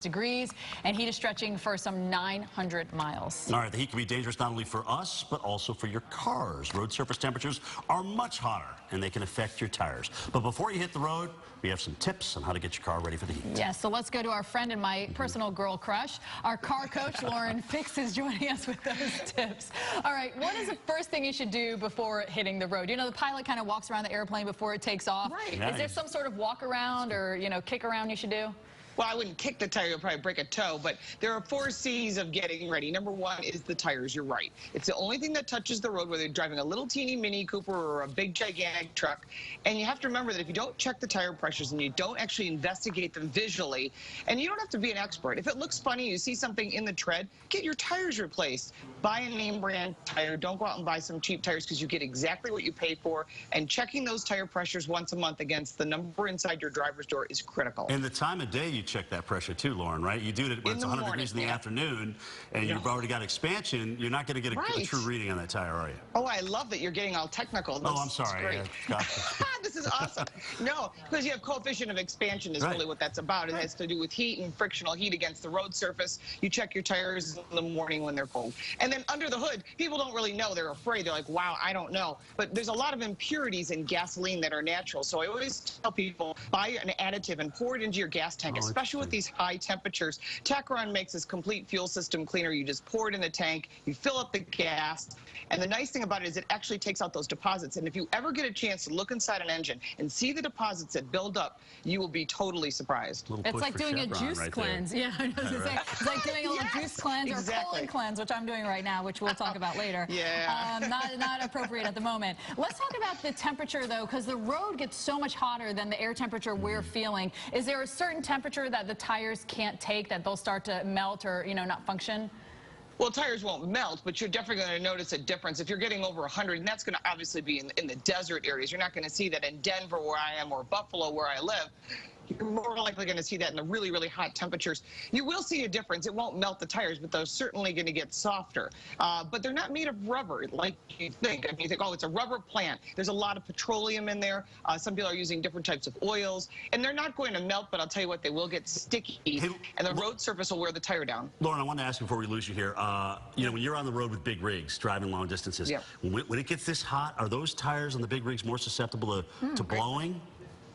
degrees, and heat is stretching for some 900 miles. All right, the heat can be dangerous not only for us, but also for your cars. Road surface temperatures are much hotter, and they can affect your tires. But before you hit the road, we have some tips on how to get your car ready for the heat. Yes, so let's go to our friend and my personal girl crush. Our car coach, Lauren Fix, is joining us with those tips. All right, what is the first thing you should do before hitting the road? You know, the pilot kind of walks around the airplane before it takes off. Right. Is there some sort of walk around or, kick around you should do? Well, I wouldn't kick the tire, you'll probably break a toe, but there are 4 C's of getting ready. Number 1 is the tires, you're right. It's the only thing that touches the road, whether you're driving a little teeny Mini Cooper or a big gigantic truck. And you have to remember that if you don't check the tire pressures and you don't actually investigate them visually, and you don't have to be an expert. If it looks funny, you see something in the tread, get your tires replaced. Buy a name brand tire. Don't go out and buy some cheap tires because you get exactly what you pay for. And checking those tire pressures once a month against the number inside your driver's door is critical. And the time of day you check that pressure too, Lauren, right? You do it when it's 100 degrees in the afternoon and you've already got expansion, you're not going to get a true reading on that tire, are you? Oh, I love that you're getting all technical. Oh, I'm sorry. This is awesome. No, because you have coefficient of expansion is really what that's about. It has to do with heat and frictional heat against the road surface. You check your tires in the morning when they're cold. And then under the hood, people don't really know. They're afraid. They're like, wow, I don't know. But there's a lot of impurities in gasoline that are natural. So I always tell people, buy an additive and pour it into your gas tank, especially with these high temperatures. Tacron makes this complete fuel system cleaner. You just pour it in the tank, you fill up the gas, and the nice thing about it is it actually takes out those deposits. And if you ever get a chance to look inside an engine and see the deposits that build up, you will be totally surprised. It's like doing a juice cleanse. Yeah, I was gonna say, it's like doing a little juice cleanse or colon cleanse, which I'm doing right now, which we'll talk about later. Not appropriate at the moment. Let's talk about the temperature, though, because the road gets so much hotter than the air temperature we're feeling. Is there a certain temperature that the tires can't take, that they'll start to melt or, not function? Well, tires won't melt, but you're definitely going to notice a difference. If you're getting over 100, and that's going to obviously be in the desert areas. You're not going to see that in Denver, where I am, or Buffalo, where I live. You're more likely going to see that in the really, really hot temperatures. You will see a difference. It won't melt the tires, but they're certainly going to get softer. But they're not made of rubber like you think. I mean, you think, oh, it's a rubber plant. There's a lot of petroleum in there. Some people are using different types of oils, and they're not going to melt, but I'll tell you what, they will get sticky, and the road surface will wear the tire down. Lauren, I want to ask you before we lose you here, when you're on the road with big rigs, driving long distances, when it gets this hot, are those tires on the big rigs more susceptible to blowing?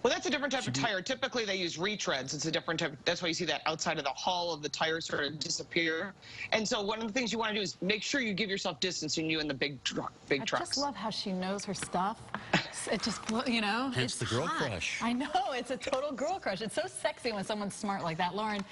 Well, that's a different type of tire. Typically, they use retreads. It's a different type. That's why you see that outside of the hull of the tire sort of disappear. And so one of the things you want to do is make sure you give yourself distance in you in the big trucks. I just love how she knows her stuff. It just, Hence the girl crush. I know. It's a total girl crush. It's so sexy when someone's smart like that. Lauren,